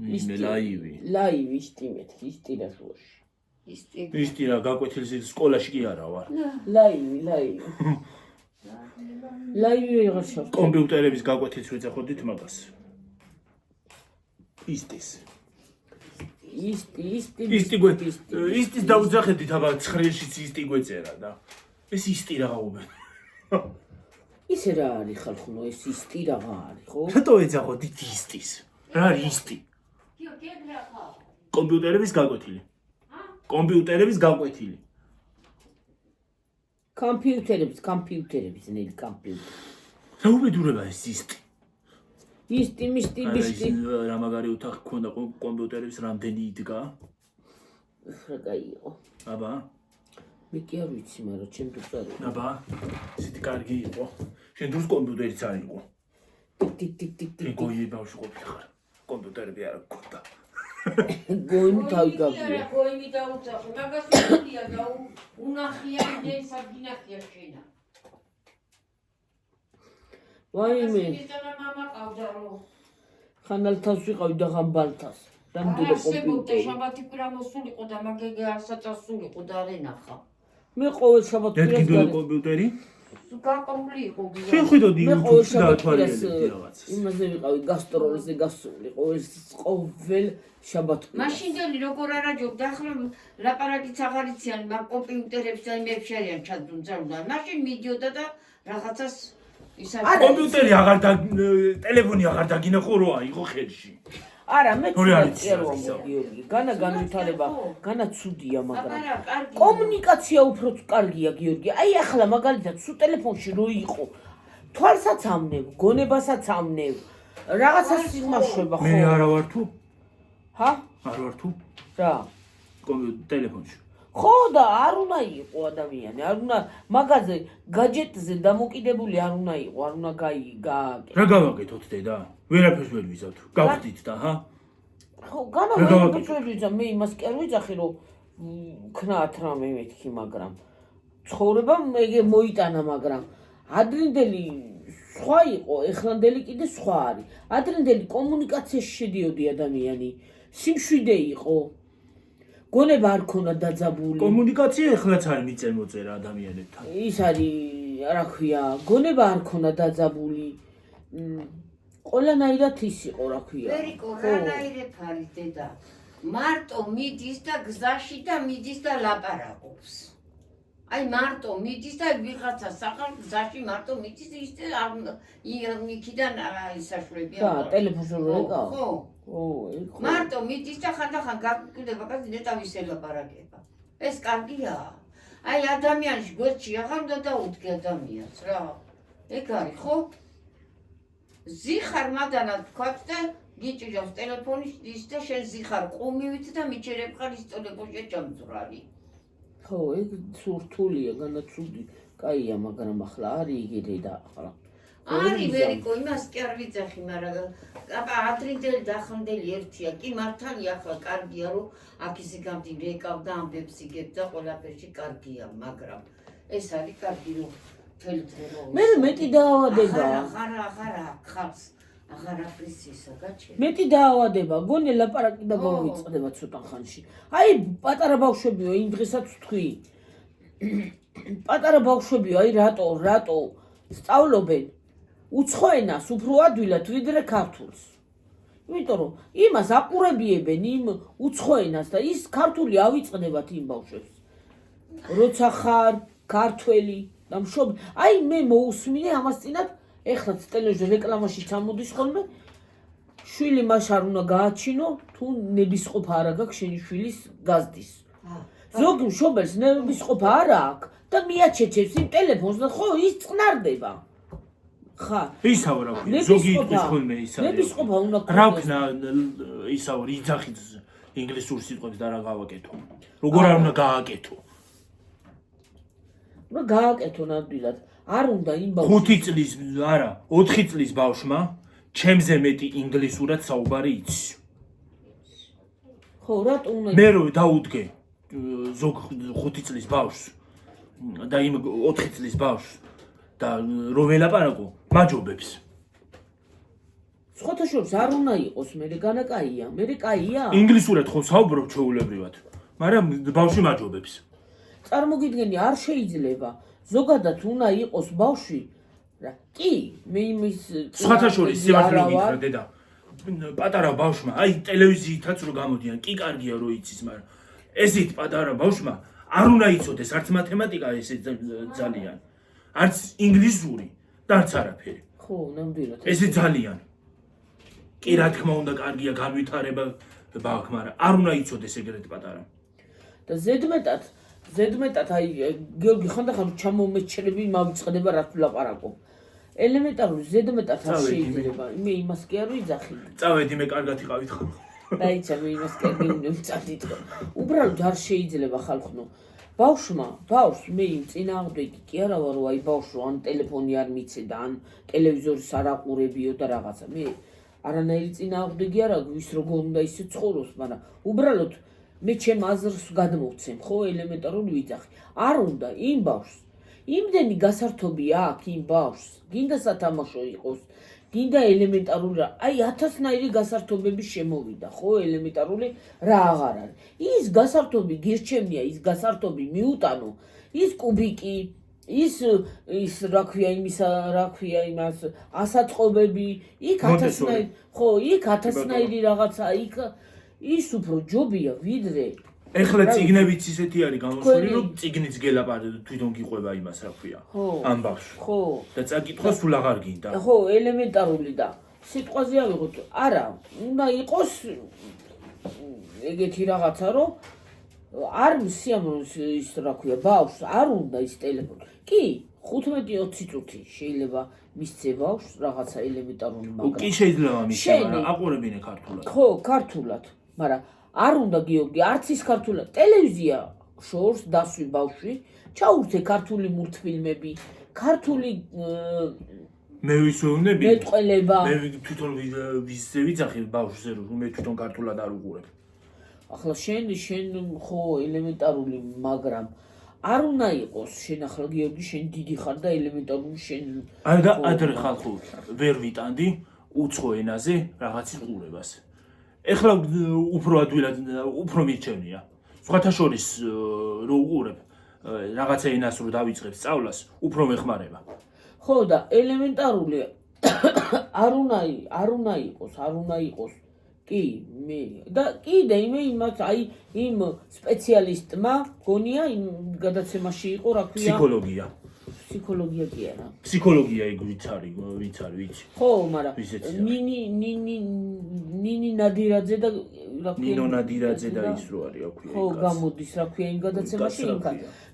მე ლაივი სტიმეთში სტილაშუაში ისტი რა გაკვეთილს სკოლაში კი არა ვარ. ლაივი ვეღარ ჩავთევით კომპიუტერების გაკვეთილს ვეძახოდით მაგას. ისტის დაუძახედით აბა 9-შიც ისტი გვეწერა და ეს ისტი რა გაუბენ. ისე რა არის ხალხო ეს ისტი რაღა არის ხო რატო ეძახოდით ისტის? რა არის ისტი? კომპიუტერების გაკვეთილი. კომპიუტერების გაკვეთილი. კომპიუტერების ნელი კომპიუტერი რა უბედურება ეს ისტი? ისტი მისტი ბისტი რა მაგარი ოთახი ქონდა კომპიუტერების რამდენი იდგა? რა გაიო აბა მე კი არ ვიცი მაგრამ ჩემ დროს არის აბა ისეთი კარგი იყო. შენ დროს კომპიუტერიც არ იყო. ტიკ ეგოი ბავშვი ყოფილი ხარ. კომპიუტერები არ გქონდა. გოიმი თავი გაგია გოიმი დაუძახე, მაგას ვიყია და უნახია იმდენ საგინახია შენა. ვაიმე ისენა მამა ყავდა რომ ხანალთას ვიყავი და ღამბალთას რამდენი კომპიუტერი შაბათი კვირა მოსულიყო და მაგეგე არსაწასულიყო და არ ენახა. მე ყოველ შაბათ კვირას ერთი კომპიუტერი? გაკომპლი იყო გიგა. შენ ხვიდოდი მე ყოველ YouTube-ში და შაბათ ათვალიერებდი კვირას რაღაცას. იმაზე ვიყავი გასტროლზე გასული ყოველ შაბათ მაშინდელი როგორ არაჯობ და ახლა ლაპარაკიც აღარ იციან მაგ კომპიუტერებს და იმებში არიან ჩადუნწარდა. მაშინ მიდიოდა და რაღაცას ის არ კომპიუტერი აღარ და ტელეფონი აღარ დაგინახო რო აიღო ხელში. არა მე ორი არის გიორგი განა განვითარება განა ცუდია მაგრამ არა კარგი კომუნიკაცია უფრო კარგია გიორგი აი ახლა მაგალითად სულ ტელეფონში რო იყო თვალსაც ამნევ გონებასაც ამნევ რაღაცას იმაშვება ხო მე არა ვარ თუ? ჰა არ ვარ თუ? რა ტელეფონში. ხო და არ უნდა იყო ადამიანი არ უნდა მაგაზე გაჯეტზე დამოკიდებული არ უნდა იყო არ უნდა გააკეთო რა გავაკეთოთ დედა? ვერაფერს ვერ ვიზავთ. გავხდით და ჰა? ხო განა ვერ ვიცა მე იმას კი არ ვიძახი რომ ქნათ რამე მეთქი მაგრამ ცხოვრება მე მოიტანა მაგრამ ადრინდელი სხვა იყო, ეხლანდელი კიდე სხვა არის. ადრინდელი კომუნიკაციაში შედიოდი ადამიანი, სიმშვიდე იყო. გონება არ ქონა დაძაბული. კომუნიკაცია ეხლაც არის მიწერ-მოწერა ადამიანებთან. ის არის, რა ქვია, გონება არ ქონა დაძაბული. ყველანაირად ის იყო, რა ქვია. ვერიკო, რანაირად არის დედა? მარტო მიდის და გზაში და მიდის და ლაპარაკობს. აი მარტო მიდის და ვიღაცა სახალ გზაში მარტო მიდის ის იქიდან ისაშლებია. და ტელეფონზე რეკა? ხო. ო, ეხო. მარტო მიდის და ხანდახან გაგვიკვდება კაცი ნეტა ვისელაპარაკება. ეს კარგია. აი ადამიანში გვერდში აღარ უნდა დაუდგე ადამიანს რა. ეგ არის ხო? ზიხარ მადანად თქვათ და გიჭირავს ტელეფონის და შენ ზიხარ ყუმივით და მიჭერებ ხარ ის ტელეფონში ჯამძვრალი. ხო, ეგ სურთულია, განაცუდი. კაია, მაგრამ ახლა არის იგივე და ახლა. არის ვერიკო, იმას კი არ ვიძახი, მაგრამ ადრინდელი და ახლანდელი ერთია. კი მართალია, ახლა კარგია, რომ აქ ისე გამდი რეკავ და ამბებს იგებ და ყველაფერში კარგია, მაგრამ ეს არის კარგი რომ მთელი დღე რომ მე მეტი დაავადება. აღარა ხალხს აღარა პრესისა გაჩერდა. მეტი დაავადება, გონე ლაპარაკი და მოვიწყდება ცოტა ხანში. აი, პატარა ბავშვებიო, იმ დღესაც ვთქვი. პატარა ბავშვებიო, აი რატო სწავლობენ უცხო ენას უფრო ადვილად ვიდრე ქართულს. იმიტომ რომ იმას აყურებიებენ იმ უცხო ენას და ის ქართული ავიწყდებათ იმ ბავშვებს. როცა ხარ ქართველი და მშობ, აი მე მოусმინე ამას წინათ, ეხლაც ტელევიზორ რეკლამაში ჩამოდის ხოლმე, შვილი მას არ უნდა გააჩინო, თუ ნებისყოფა არ აქვს შენი შვილის გაზდის. ზოგი მშობელს ნებისყოფა არ აქვს და მიაჩეჩებს იმ ტელეფონს და ხო ის წყნარდება. ხა ისავა რა ქვია, ზოგი იტყვის ხოლმე ისა. ნებისყოფა უნდა რა ვქნა ისავა იძახით ინგლისურ სიტყვებს და რა გავაკეთო. როგორ არ უნდა გააკეთო. რა გააკეთო ნამდვილად. არ უნდა იმ 5 წლის, არა, 4 წლის ბავშვმა ჩემზე მეტი ინგლისურად საუბარი იცის. ხო, რატო უნდა მე რო დაუდგე ზოგ 5 წლის ბავშვს და იმ 4 წლის ბავშვს და რო ველაპარაკო, მაჯობებს. სხვათა შორის არ უნდა იყოს, მე განაკაია, მე კაია. ინგლისურად ხო საუბრობ ჩვეულებრივად, მაგრამ ბავშვი მაჯობებს. წარმოგიდგენი, არ შეიძლება. ზოგადად უნდა იყოს ბავშვი. რა, კი, მე იმის სხვათა შორის სიმართლე გითხრა დედა. პატარა ბავშვმა, აი ტელევიზიითაც რო გამოდიან, კი კარგია რო იცის, მაგრამ ესეთ პატარა ბავშვმა არ უნდა იცოდეს არც მათემატიკა ესე ძალიან, არც ინგლისური და არც არაფერი. ხო, ნამდვილად. ესე ძალიან. კი რა თქმა უნდა კარგია განვითარება ბავშვ, მაგრამ არ უნდა იცოდეს ეგრეთ პატარა. და ზედმეტად აი გიორგი ხანდახან ჩამომეჩერები მავიწყდება რა თუ ლაპარაკობ. ელემენტარული ზედმეტად არ შეიძლება. მე იმას კი არ ვიძახი. წავედი მე კარგად იყავით ხო? დაიცა მე იმას კი არ მივწადით ხო. უბრალოდ არ შეიძლება ხალხო. ბავშვს მე იმ წინააღმდეგი კი არა ვარ რომ აი ბავშვო ან ტელეფონი არ მიცე და ან ტელევიზორის არ აყურებიო და რაღაცა. მე არანაირი წინააღმდეგი არა ვის როგორ უნდა ისე ცხოვრობს, მაგრამ უბრალოდ მე ჩემ აზრს გადმოვცემ, ხო, ელემენტარული ვიძახი. არ უნდა იმ ბავშვს, იმდენი გასართობი აქვს იმ ბავშვს, გინდა სათამაშო იყოს, გინდა ელემენტარული რა, აი 1000-ნაირი გასართობები შემოვიდა, ხო, ელემენტარული რა აღარ არის. ის გასართობი გირჩევნია, ის გასართობი მიუტანო, ის კუბიკი, ის რა ქვია იმას ასაწყობები, იქ 1000-ნაირი, ხო, იქ 1000-ნაირი რაღაცა, იქ ის უფრო ჯობია ვიდრე ეხლა ციგნებიც ისეთი არის გამოსული, რომ ციგნიც თვითონ გიყვება იმას, რა ქვია, ამ ბავშვს. ხო. და წაკითხვა სულ აღარ გინდა. ხო, ელემენტარული და სიტყვაზე ავიღოთ, არა, უნდა იყოს ეგეთი რაღაცა, რომ არ სიამოვნოს ის რა ქვია, ბავშვს არ უნდა ის ტელეფონი. კი, 15-20 წუთი შეიძლება მისცე ბავშვს რაღაცა ელემენტარული, მაგრამ კი შეიძლება მისცე, მაგრამ აყურებინე ქართულად. ხო, ქართულად, მაგრამ არ უნდა გიორგი, არც ის ქართულად. ტელევიზია შორს დასვი ბავშვი, ჩაურთე ქართული მულტფილმები, ქართული მე ვისვეუნები? მეტყველება. მე თვითონ ვიზზე ვიძახი ბავშვზე, რომ მე თვითონ ქართულად არ უყურებ. ახლა შენ ხო ელემენტარული, მაგრამ არ უნდა იყოს შენ ახლა გიორგი შენ დიდი ხარ და ელემენტარული შენ ადრე ხალხო ვერ ვიტანდი უცხო ენაზე რაღაცის ყურებას. ეხლა უფრო ადვილად უფრო მირჩენია. სხვათა შორის რო უყურებ რაღაცა ენას რო დავიწყებ სწავლას, უფრო მეხმარება. ხო და ელემენტარული არ უნდა იყოს. კი, მე და კიდე იმას აი იმ სპეციალისტმა გონია იმ გადაცემაში იყო რა ქვია ფსიქოლოგია კი არა. ფსიქოლოგია იქ ვიცი. ხო, მაგრამ ნინი ნადირაძე და რა ქვია ნინო ნადირაძე და ის რო არის რა ქვია. ხო, გამოდის რა ქვია იმ გადაცემაში იქა.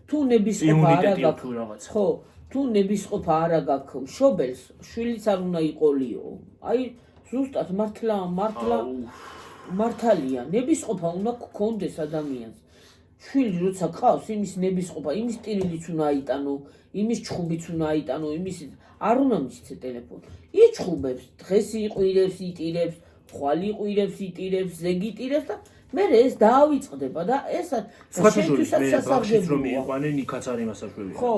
თუ ნებისყოფა არა გაქვს. ხო, თუ ნებისყოფა არა გაქვს მშობელს, შვილიც არ უნდა იყოლიო. აი ზუსტად მართალია ნებისყოფა უნდა გქონდეს ადამიანს. შვილი როცა ყავს, იმის ნებისყოფა, იმის ტირილიც უნდა აიტანო, იმის ჩხუბიც უნდა აიტანო, იმის არ უნდა მისცე ტელეფონი. იჩხუბებს, დღეს იყვირებს, იტირებს, ხვალ იყვირებს, იტირებს, ზეგ იტირებს და მე ეს დაავიწყდება და ეს შეგვიძლია სასარგებლოა. რომ მიიყვანენ იქაც არის მასაშველი. ხო.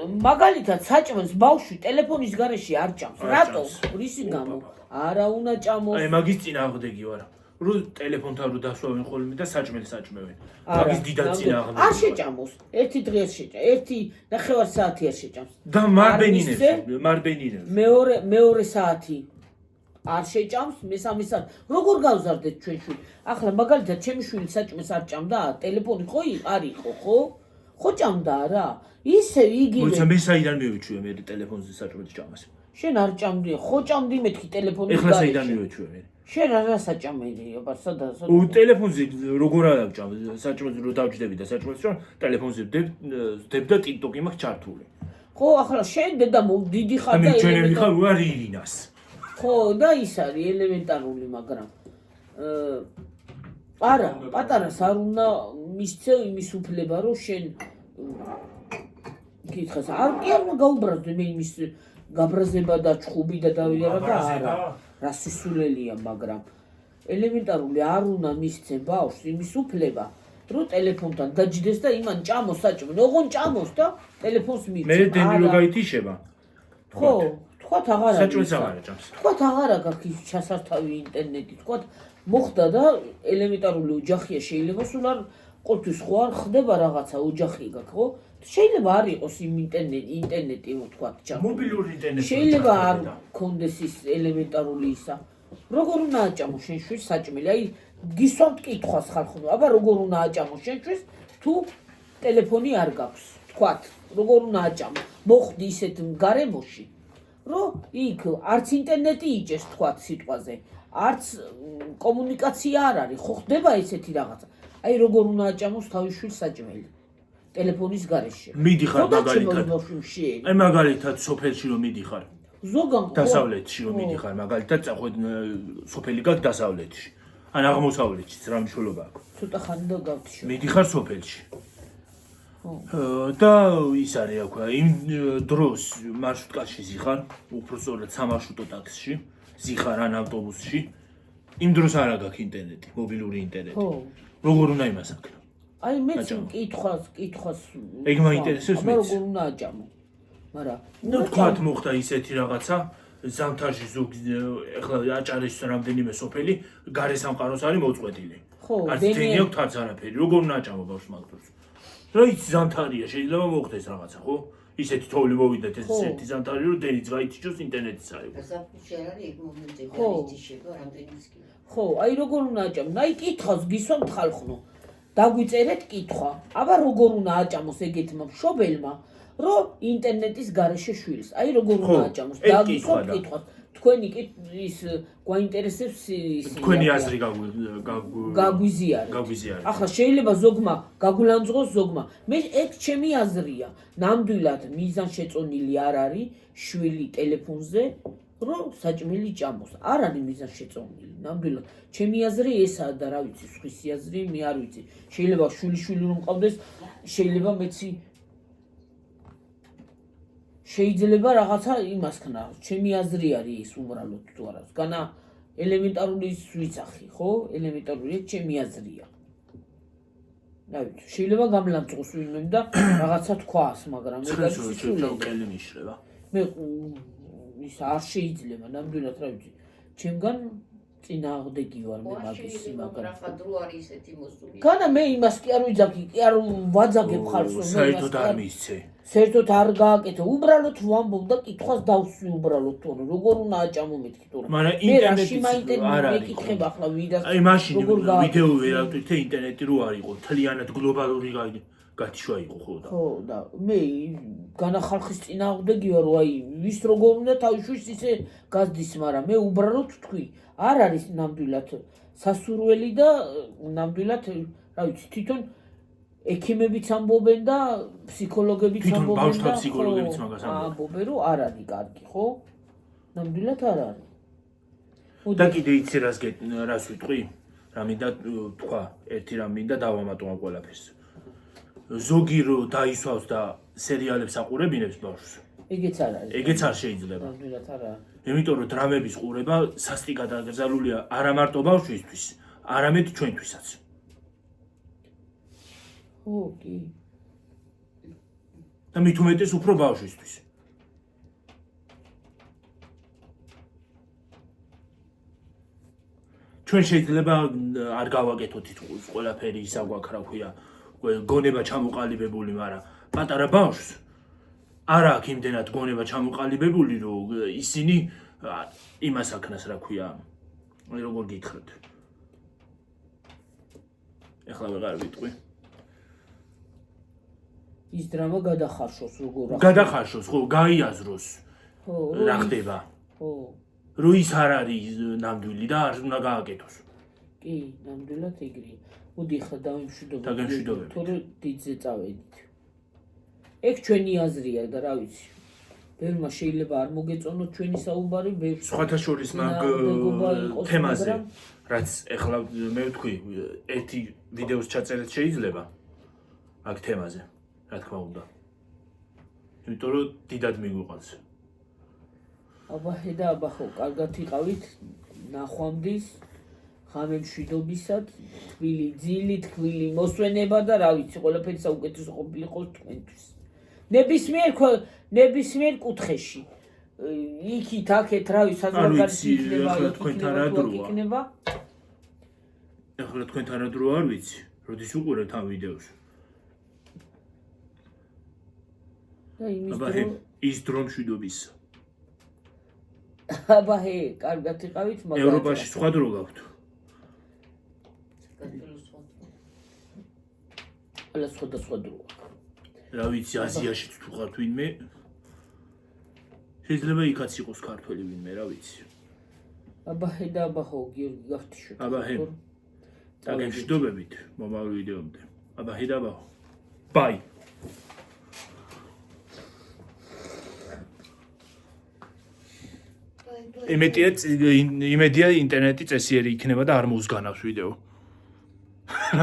მაგალითად საჭმელს ბავშვი ტელეფონის გარეშე არ ჭამს. რატო? რისი გამო? არა უნდა ჭამოს. აი მაგის წინააღმდეგი ვარ. რო ტელეფონთან რო დასვავენ ხოლმე და საჭმელს აჭმევენ. მაგის დიდად წინააღმდეგი. არ შეჭამოს. ერთი დღე არ შეჭამს. 1.5 საათი არ შეჭამს. და მარბენინებს. მეორე საათი არ შეჭამს, მესამე საათი. როგორ გავზარდეთ ჩვენ შვილი? ახლა მაგალითად ჩემი შვილი საჭმელს არ ჭამდა, ტელეფონი ხო არ იყო, ხო? ხო ჭამდა რა? ისე იგივე. მოიცა მე საიდან მივიჩვია მე ტელეფონზე საჭმელს ჭამას. შენ არ ჭამდი, ხო ჭამდი მეთქი ტელეფონის გარეშე. ეხლა საიდან მივიჩვია მე? შენ არა საჭამელია, სადაც. ტელეფონზე როგორ არ დავჭამ, საჭმელს რო დავჭდები და საჭმელს რომ ტელეფონზე ვდებ და TikTok-ი მაქვს ჩართული. ხო, ახლა შენ დედა დიდი ხარ და ჩვენები ხარ უარ ირინას. ხო, და ის არის ელემენტარული, მაგრამ არა, პატარას არ უნდა მისცევ იმის უფლება, რომ შენ კითხეს, არ უნდა გაუბრაზდე მე იმის გაბრაზება და ჩხუბი და დავიარა და არა. რა სისულელია, მაგრამ ელემენტარული არ უნდა მისცე ბავშვს იმის უფლება, რომ ტელეფონთან დაჯდეს და იმან ჭამოს საჭმელი, ოღონ ჭამოს და ტელეფონს მიცემ. მე დენი რო გაითიშება. ხო, თქვათ აღარ არის. საჭმელს აღარ ჭამს. თქვათ აღარ აქვს ის ჩასართავი ინტერნეტი, თქვათ მოხდა და ელემენტარული ოჯახია, შეიძლება სულ არ ყოველთვის ხო არ ხდება რაღაცა ოჯახი გაქვს, ხო? შეიძლება არ იყოს იმ ინტერნეტი თქვათ ჩა. მობილური ინტერნეტი. შეიძლება არ გქონდეს ის ელემენტარული ისა. როგორ უნდა აჭამო შენ შვილს საჭმელი? აი გისვამთ კითხვას ხალხო, აბა როგორ უნდა აჭამო შენ შვილს თუ ტელეფონი არ გაქვს? თქვათ, როგორ უნდა აჭამო? მოხდი ისეთ გარემოში, რომ იქ არც ინტერნეტი იჭერს თქვათ სიტყვაზე, არც კომუნიკაცია არ არის, ხო ხდება ესეთი რაღაცა. აი როგორ უნდა აჭამოს თავის შვილს საჭმელი? ტელეფონის გარეშე. მიდიხარ მაგალითად. აი მაგალითად სოფელში რომ მიდიხარ. ზოგან დასავლეთში რომ მიდიხარ მაგალითად წახვედ სოფელი გაქვს დასავლეთში. ან აღმოსავლეთში რა მნიშვნელობა აქვს? ცოტა ხანი და გავთიშო. მიდიხარ სოფელში. და ის არის აქვე იმ დროს მარშრუტკაში ზიხარ, უფრო სწორად სამარშრუტო ტაქსში, ზიხარ ან ავტობუსში. იმ დროს არ აქვს ინტერნეტი, მობილური ინტერნეტი. როგორ უნდა იმას აკეთო? აი მეც კითხვას ეგ მაინტერესებს მეც. როგორ უნდა აჭამო? მაგრამ ნუ თქვათ მოხდა ისეთი რაღაცა, ზამთარში ზოგი ეხლა აჭარის რამდენიმე სოფელი გარესამყაროს არის მოწყვეტილი. ხო, არც დენი აქვს არც არაფერი. როგორ უნდა აჭამო ბავშვს მაგ დროს? რა იცი ზამთარია, შეიძლება მოხდეს რაღაცა, ხო? ისეთი თოვლი მოვიდეთ ეს ერთი ზამთარი რომ დენიც გაითიშოს ინტერნეტიც არის. გასაფუში არ არის ეგ მომენტი, გაითიშება რამდენიც კი. ხო, აი როგორ უნდა აჭამო? აი კითხავს გისვამთ ხალხო. დაგვიწერეთ კითხვა. აბა როგორ უნდა აჭამოს ეგეთმა მშობელმა, რომ ინტერნეტის გარეშე შვილს. აი როგორ უნდა აჭამოს? დაგისვამთ კითხვას. თქვენი ის გვაინტერესებს ის თქვენი აზრი გაგვიზიარეთ. ახლა შეიძლება ზოგმა გაგულამძღოს ზოგმა. მე ეგ ჩემი აზრია. ნამდვილად მიზანშეწონილი არ არის შვილი ტელეფონზე, რომ საჭმელი ჭამოს. არ არის მიზანშეწონილი. ნამდვილად ჩემი აზრი ესაა და რა ვიცი, სხვისი აზრი მე არ ვიცი. შეიძლება შვილი რომ მყავდეს, შეიძლება მეცი შეიძლება რაღაცა იმას ქნა. ჩემი აზრი არის ეს უბრალოდ თუ არა. განა ელემენტარული ვიცახი, ხო? ელემენტარული ჩემი აზრია. რა ვიცი, შეიძლება გამლამწყოს ვინმე და რაღაცა თქვას, მაგრამ კელი მიშრება. მე ის არ შეიძლება, ნამდვილად რა ვიცი. ჩემგან წინააღმდეგი ვარ მე მაგის მაგრამ რა დრო არის ესეთი მოსული. განა მე იმას კი არ ვიძახი, კი არ ვაძაგებ ხალხს რომ საერთოდ არ მისცე. საერთოდ არ გააკეთე. უბრალოდ ვამბობ და კითხვას დავსვი უბრალოდ თორე როგორ უნდა აჭამო მეთქი თორე. მაგრამ ინტერნეტი არ არის. მეკითხება ახლა ვიდას. აი მაშინ ვიდეო ვერავთვით ინტერნეტი რო არ იყო, თლიანად გლობალური გათიშვა იყო ხო და. ხო და მე განა ხალხის წინააღმდეგი ვარ, აი ვის როგორ უნდა თავშვის ისე გაზდის, მაგრამ მე უბრალოდ თქვი, არ არის ნამდვილად სასურველი და ნამდვილად რა ვიცი, თვითონ ექიმებიც ამბობენ და ფსიქოლოგებიც ამბობენ და ბავშვთა ფსიქოლოგებიც მაგას ამბობენ, რომ არ არის კარგი, ხო? ნამდვილად არ არის. და კიდე იცი რას ვიტყვი? რა მინდა თქვა, ერთი რამ მინდა დავამატო ამ ყველაფერს. ზოგი რო დაისვავს და სერიალებს აყურებინებს ბავშვს. ეგეც არ არის. ეგეც არ შეიძლება. ნამდვილად არ არის. იმიტომ რომ დრამების ყურება სასტიკად აკრძალულია არა მარტო ბავშვისთვის, არამედ ჩვენთვისაც. ხო, კი. და მით უმეტეს უფრო ბავშვისთვის. ჩვენ შეიძლება არ გავაკეთოთ თითქოს ყველაფერი ისა გვაქვს რა ქვია, გონება ჩამოყალიბებული, მაგრამ პატარა ბავშვს არ აქვს იმდენად გონება ჩამოყალიბებული, რომ ისინი იმას აქნას რა ქვია, როგორ გითხრათ. ეხლა ვეღარ ვიტყვი. ის დრამა გადახარშოს როგორ ახლა. გადახარშოს, ხო, გაიაზროს. ხო, რა ხდება? ხო. რო ის არ არის ნამდვილი და არ უნდა გააკეთოს. კი, ნამდვილად ეგრეა. მოდი ხა დავიმშვიდობოთ. დაგემშვიდობებით. თორე დიდზე წავედით. ეგ ჩვენი აზრია და რა ვიცი. ბევრმა შეიძლება არ მოგეწონოთ ჩვენი საუბარი, ბევრს სხვათა შორის მაგ თემაზე, რაც ეხლა მე ვთქვი, ერთი ვიდეოს ჩაწერეთ შეიძლება აქ თემაზე, რა თქმა უნდა. იმიტომ რომ დიდად მიგვიყვანს. აბა და აბა ხო, კარგად იყავით, ნახვამდის, ღამე მშვიდობისად, თბილი ძილი, თბილი მოსვენება და რა ვიცი, ყველაფერი საუკეთესო ყოფილიყო თქვენთვის. ნებისმიერ კუთხეში. იქით, აქეთ, რა ვიცი, საზღვარგარეთი იქნება, იქნება. ეხლა თქვენთან რა დრო არ ვიცი, როდის უყურებთ ამ ვიდეოს. და იმის აბა დრო ის დრო მშვიდობისა. აბა კარგად იყავით, მაგრამ ევროპაში სხვა დრო გაქვთ. ყველა სხვადასხვა დრო აქვს. რა ვიცი, აზიაშიც თუ ხართ ვინმე, შეიძლება იქაც იყოს ქართველი ვინმე, რა ვიცი. აბა და აბა ხო, გიორგი გახტიშოთ. აბა დაგემშვიდობებით მომავალ ვიდეომდე. აბა და აბა. ბაი. იმედია ინტერნეტი წესიერი იქნება და არ მოუსგანავს ვიდეო.